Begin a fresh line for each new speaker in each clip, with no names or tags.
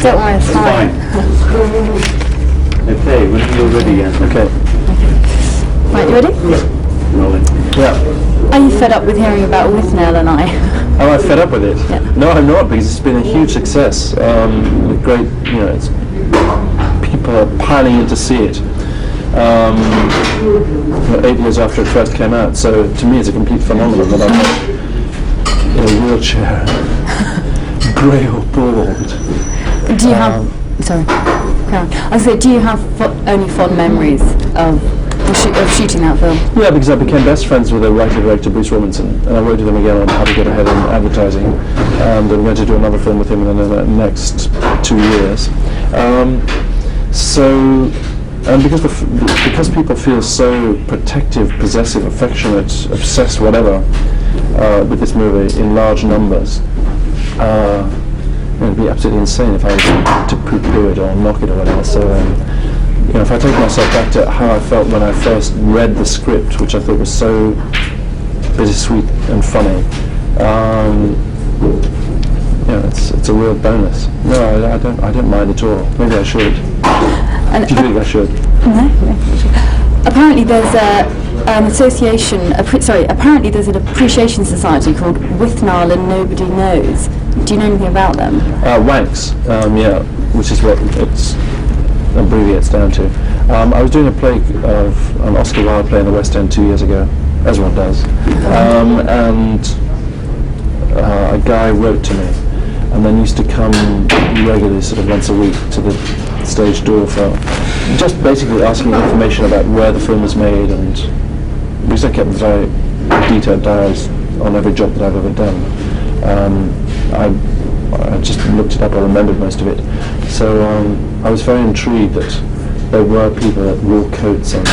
Don't worry, it's fine.
Okay, when you're ready, Ian.
Okay.
Right, you ready?
Rolling.
Yeah.
Are you fed up with hearing about Withnail and I?
Am I fed up with it?
Yeah.
No, I'm not, because it's been a huge success. Great, it's, people are piling in to see it. 8 years after it first came out, so to me it's a complete phenomenon that I'm not in a wheelchair, grey or bald.
Do you have? Sorry. I say, do you have only fond memories of shooting that film?
Yeah, because I became best friends with the writer-director Bruce Robinson, and I wrote with him again on how to get ahead in advertising, and I'm going to do another film with him in the next 2 years. And because people feel so protective, possessive, affectionate, obsessed, whatever, with this movie in large numbers, it'd be absolutely insane if I was to poo-poo it or knock it or whatever. So, if I take myself back to how I felt when I first read the script, which I thought was so bittersweet and funny, it's a real bonus. No, I don't mind at all. Maybe I should. Do you think I should?
No. Apparently there's apparently there's an appreciation society called Withnail and Nobody Knows. Do you know anything about them?
WANKS, which is what it abbreviates down to. I was doing a play of an Oscar Wilde play in the West End 2 years ago, as one does, and a guy wrote to me, and then used to come regularly, sort of once a week, to the stage door for just basically asking information about where the film was made, and because I kept very detailed diaries on every job that I've ever done, I just looked it up. I remembered most of it, so I was very intrigued that there were people that wore coats and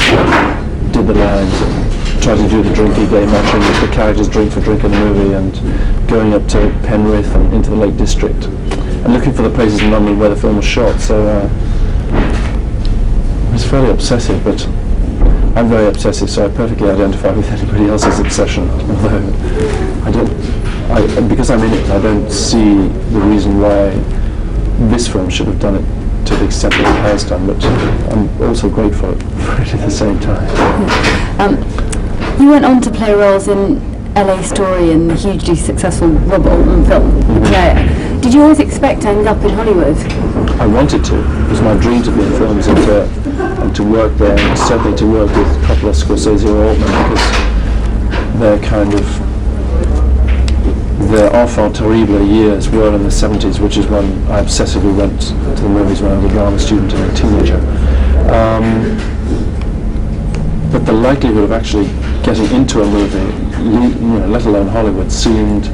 did the lines and tried to do the drinky game, matching the characters drink for drink in the movie, and going up to Penrith and into the Lake District and looking for the places in London where the film was shot. So it was fairly obsessive, but I'm very obsessive, so I perfectly identify with anybody else's obsession. Although because I'm in it, I don't see the reason why this film should have done it to the extent that it has done, but I'm also grateful for it at the same time.
You went on to play roles in LA Story and the hugely successful Robert Altman film, Player. Did you always expect to end up in Hollywood?
I wanted to. It was my dream to be in films and to work there, and certainly to work with Coppola, Scorsese or Altman, because they're kind of their enfant terrible years were in the 70s, which is when I obsessively went to the movies when I was a drama student and a teenager. But the likelihood of actually getting into a movie, let alone Hollywood, seemed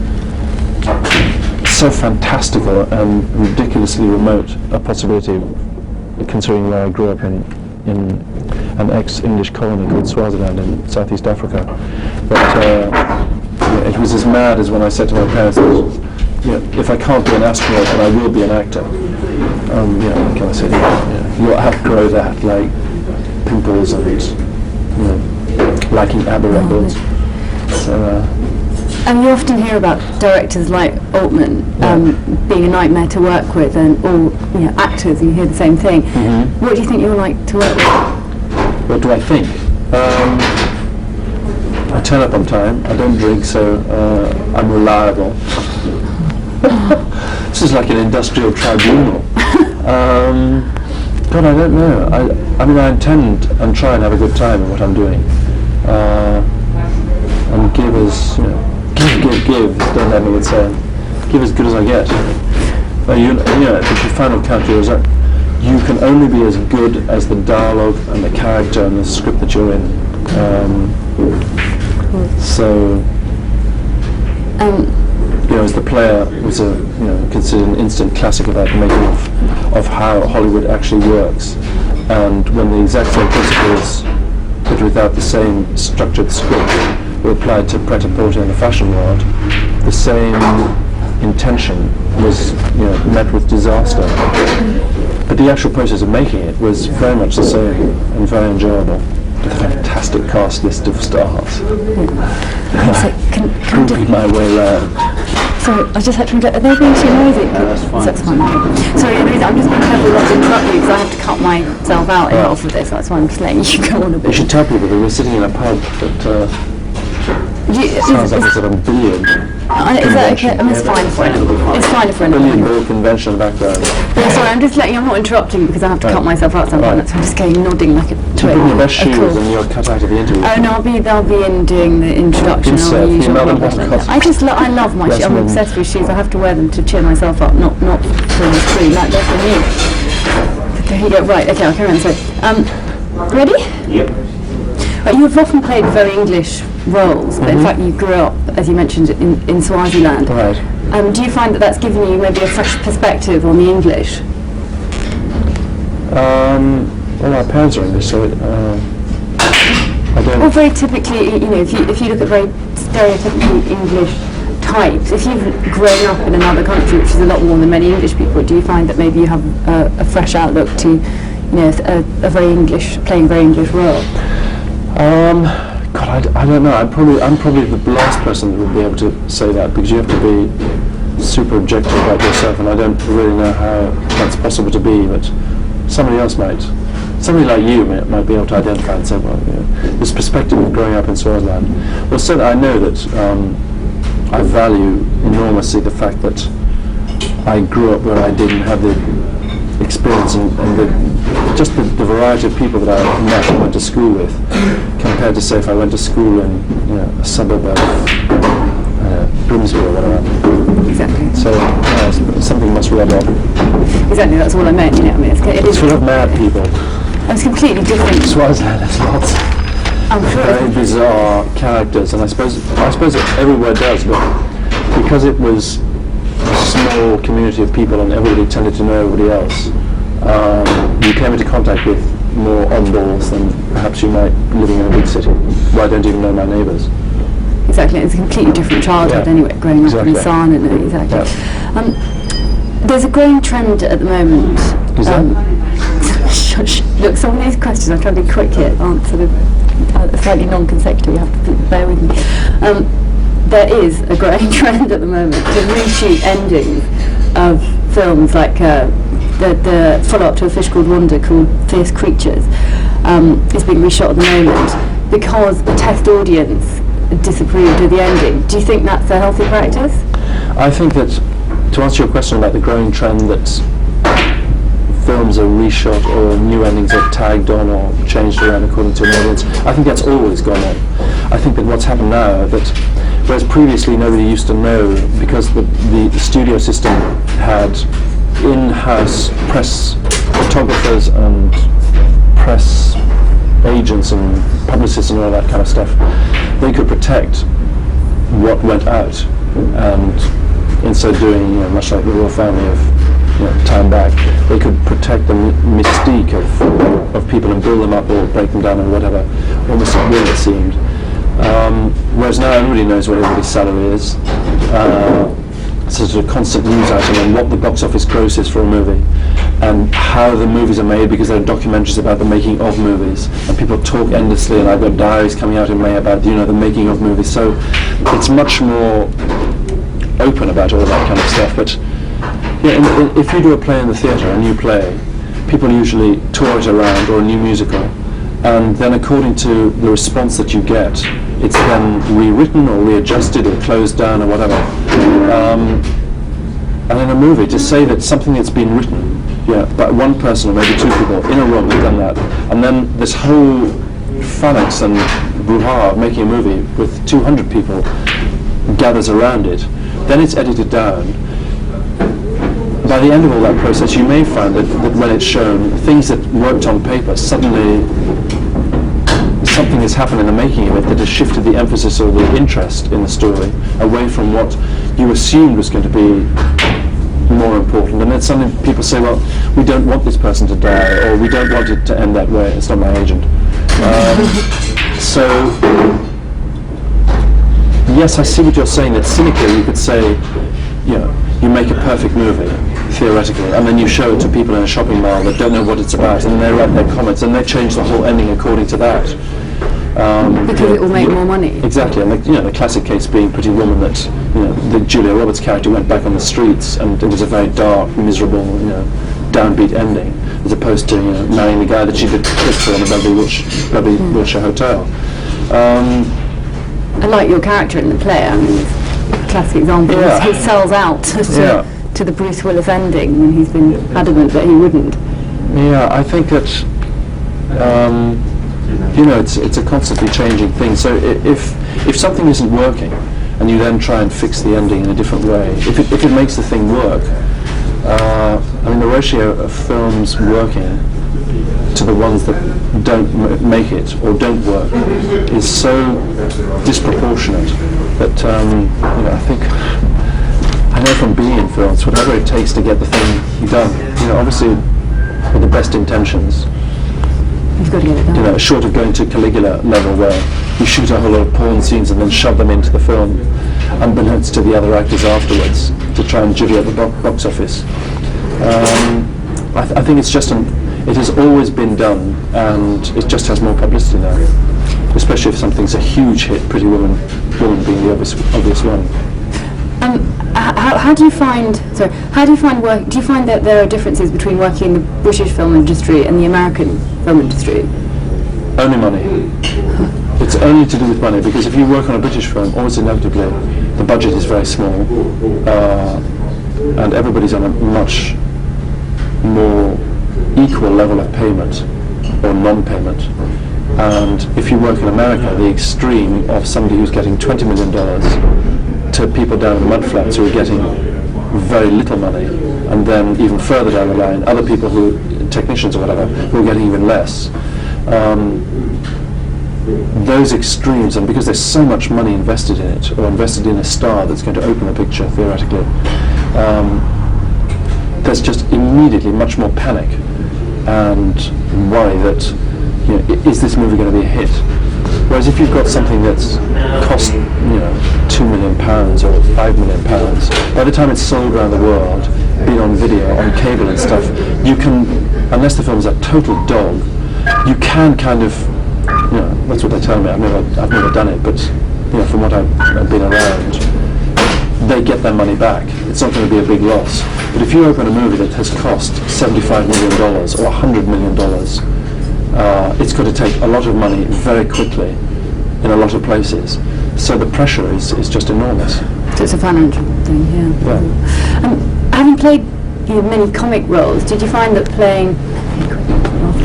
so fantastical and ridiculously remote a possibility, considering where I grew up in an ex-English colony called Swaziland in Southeast Africa. But it was as mad as when I said to my parents, if I can't be an astronaut, then I will be an actor. What can I say? You'll outgrow that, like pimples and liking ABBA records. So.
And you often hear about directors like Altman being a nightmare to work with, and all actors. You hear the same thing. Mm-hmm. What do you think you're like to work with?
What do I think? I turn up on time. I don't drink, so I'm reliable. This is like an industrial tribunal. God, I don't know. I mean, I intend and try and have a good time in what I'm doing, and give as give. Don't let me would say, give as good as I get. The final calculus is that you can only be as good as the dialogue and the character and the script that you're in. As the Player was considered an instant classic about the making of how Hollywood actually works, and when the exact same principles, but without the same structured script, were applied to pret-a-porter in the fashion world, the same intention was met with disaster. But the actual process of making it was very much the same and very enjoyable, with a fantastic cast list of stars. Proving my way around.
Sorry, I just had to. Are they being too noisy?
No, that's fine.
Sorry, I'm myself out in half of this. That's why I'm just letting you go on a
You
bit.
should tell people that we're sitting in a pub that sounds like a sort of billiard
Is that okay? I mean, it's fine for It's fine for
billiard
anyone.
ball convention background.
Yeah, sorry, I'm just letting you. I'm not interrupting because I have to cut myself out sometimes.
Right.
That's why I'm just going nodding like a
To
twig.
bring your best
Of
shoes
course.
and you're cut out of the interview.
Oh no, I'll be in doing the introduction.
Insert
I'll use your
female
compliment.
cost-
I love my
Yes,
shoes. I'm
ma'am.
obsessed with shoes. I have to wear them to cheer myself up, not for the screen. That's for me. There you go. Right. Okay, I'll carry on. So, ready?
Yep.
Right, you've often played very English roles, but in fact you grew up, as you mentioned, in Swaziland.
Right.
Do you find that that's given you maybe a fresh perspective on the English?
Well, our parents are English, so I
Or
don't.
very typically, you know, if you look at very stereotypically English types, if you've grown up in another country, which is a lot more than many English people, do you find that maybe you have a fresh outlook to, you know, a very English, playing very English role?
God, I don't know. I'm probably the last person that would be able to say that, because you have to be super objective about yourself, and I don't really know how that's possible to be. But somebody else might. Somebody like you might be able to identify and say, well, you know, this perspective of growing up in Swaziland. Well, so I know that I value enormously the fact that I grew up where I didn't have the experience and just the variety of people that I met and went to school with, compared to, say, if I went to school in, you know, a suburb of Grimsby or whatever.
Exactly.
So something must rub off.
Exactly, that's all I meant, you know, I mean, it
It's
is,
full of mad people.
it's completely different.
Swaziland has lots
I'm
of
sure
very
it's,
bizarre characters, and I suppose it everywhere does, but because it was a small community of people and everybody tended to know everybody else, you came into contact with more oddballs than perhaps you might living in a big city, where I don't even know my neighbours.
exactly, it's a completely different childhood
Yeah,
anyway, growing up in
exactly.
Sarn, exactly.
Yeah.
There's a growing trend at the moment.
Is there?
Shush. Look, some of these questions, I'm trying to be quick here, aren't sort of slightly non-consecutive, you have to bear with me. There is a growing trend at the moment to reshoot endings of films like the follow-up to A Fish Called Wanda called Fierce Creatures is being reshot at the moment because the test audience disapproved of the ending. Do you think that's a healthy practice?
I think that, to answer your question about the growing trend that films are reshot or new endings are tagged on or changed around according to an audience, I think that's always gone on. I think that what's happened now, that whereas previously nobody used to know, because the studio system had in-house press photographers and press agents and publicists and all that kind of stuff, they could protect what went out, and in so doing, you know, much like the royal family of, you know, time back, they could protect the mystique of people and build them up or break them down or whatever, almost at will, it seemed. Whereas now everybody knows what everybody's salary is. It's a sort of constant news item on what the box office gross is for a movie and how the movies are made, because there are documentaries about the making of movies and people talk endlessly, and I've got diaries coming out in May about, you know, the making of movies. So it's much more open about all that kind of stuff. But yeah, if you do a play in the theatre, a new play, people usually tour it around, or a new musical, and then according to the response that you get, it's then rewritten or readjusted or closed down or whatever. And in a movie, to say that something that's been written, yeah, by one person or maybe two people in a room have done that, and then this whole phalanx and brouhaha of making a movie with 200 people gathers around it, then it's edited down. By the end of all that process, you may find that when it's shown, things that worked on paper, suddenly something has happened in the making of it that has shifted the emphasis or the interest in the story away from what you assumed was going to be more important. And then suddenly people say, well, we don't want this person to die, or we don't want it to end that way. It's not my agent. So, yes, I see what you're saying, that cynically you could say, you know, you make a perfect movie, theoretically, and then you show it to people in a shopping mall that don't know what it's about, and they write their comments, and they change the whole ending according to that.
Because it will make more money.
Exactly, and the classic case being Pretty Woman, that, you know, the Julia Roberts character went back on the streets, and it was a very dark, miserable, you know, downbeat ending. as opposed to marrying the guy that she did cook for in a Beverly Wilshire hotel.
I like your character in the play. I mean, classic example.
Yeah.
He sells out to the Bruce Willis ending when he's been adamant that he wouldn't.
Yeah, I think that it's a constantly changing thing. So if something isn't working, and you then try and fix the ending in a different way, if it makes the thing work, I mean, the ratio of films working to the ones that don't make it or don't work is so disproportionate that I think, I know from being in films, whatever it takes to get the thing done, obviously with the best intentions,
You've got to get it done.
Short of going to Caligula level where you shoot a whole lot of porn scenes and then shove them into the film, unbeknownst to the other actors afterwards, to try and jivvy up the box office. I think it's just it has always been done, and it just has more publicity now, especially if something's a huge hit. Pretty Woman being the obvious one.
How do you find? Sorry, how do you find work? Do you find that there are differences between working in the British film industry and the American film industry?
Only money. It's only to do with money, because if you work on a British film, almost inevitably the budget is very small, and everybody's on a much more equal level of payment or non-payment. And if you work in America, the extreme of somebody who's getting $20 million to people down in the mudflats who are getting very little money, and then even further down the line, other people who, technicians or whatever, who are getting even less. Those extremes, and because there's so much money invested in it, or invested in a star that's going to open the picture, theoretically, there's just immediately much more panic and worry that, is this movie going to be a hit? Whereas if you've got something that's cost, £2 million or £5 million, by the time it's sold around the world, been on video, on cable and stuff, you can, unless the film's a total dog, you can kind of, that's what they tell me. I've never done it, but from what I've been around, they get their money back. It's not going to be a big loss. But if you open a movie that has cost $75 million or $100 million, it's got to take a lot of money very quickly in a lot of places. So the pressure is just enormous.
So it's a financial thing, yeah. Having played many comic roles, did you find that playing...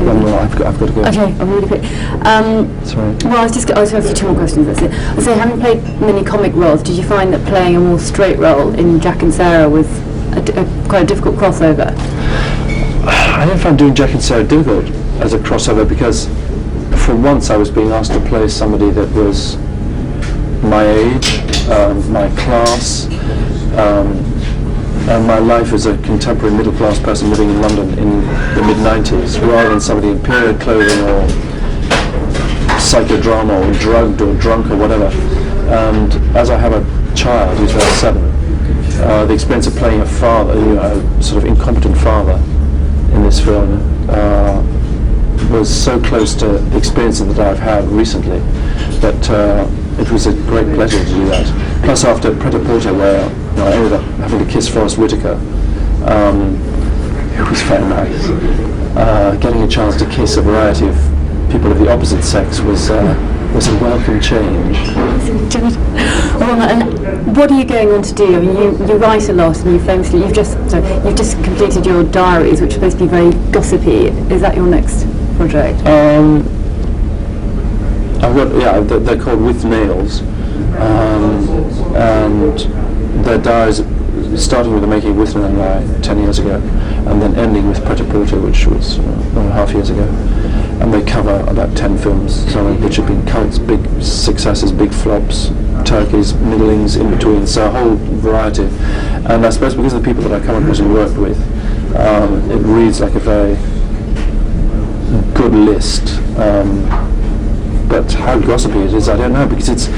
One more, I've got to go.
Okay, I'm really quick.
Sorry.
Well, I was going to ask you two more questions, that's it. I say, having played many comic roles, did you find that playing a more straight role in Jack and Sarah was quite a difficult crossover?
I didn't find doing Jack and Sarah difficult as a crossover, because for once I was being asked to play somebody that was my age, my class, and my life as a contemporary middle-class person living in London in the mid-90s, rather than somebody in period clothing or psychodrama or drugged or drunk or whatever. And as I have a child who's about 7, the experience of playing a father, a sort of incompetent father in this film, was so close to the experiences that I've had recently that it was a great pleasure to do that. Plus, after Pret-a-Porter, where I ended up having to kiss Forrest Whitaker, it was very nice. Getting a chance to kiss a variety of people of the opposite sex was a welcome change.
Well, and what are you going on to do? I mean, you write a lot, and you've just completed your diaries, which are supposed to be very gossipy. Is that your next project?
I've got, they're called Withnails, and their diaries, starting with the making of Withnail and I 10 years ago, and then ending with Pret-a-Porter, which was 1.5 years ago. And they cover about 10 films, some of which have been cults, big successes, big flops, turkeys, middlings, in between, so a whole variety. And I suppose because of the people that I come across and worked with, it reads like a very good list. But how gossipy it is, I don't know, because it's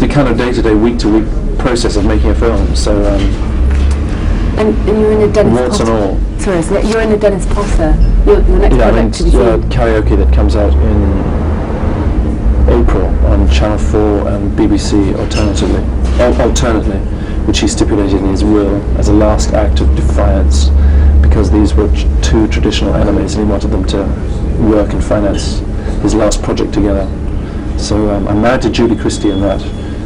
the kind of day-to-day, week-to-week process of making a film. So
and you're in a Dennis
warts
Potter.
and all.
Sorry, so you're in a Dennis Potter. Your next project to be seen.
Karaoke that comes out in April on Channel 4 and BBC alternately, which he stipulated in his will as a last act of defiance, because these were two traditional enemies, and he wanted them to work and finance his last project together. So I'm married to Julie Christie in that.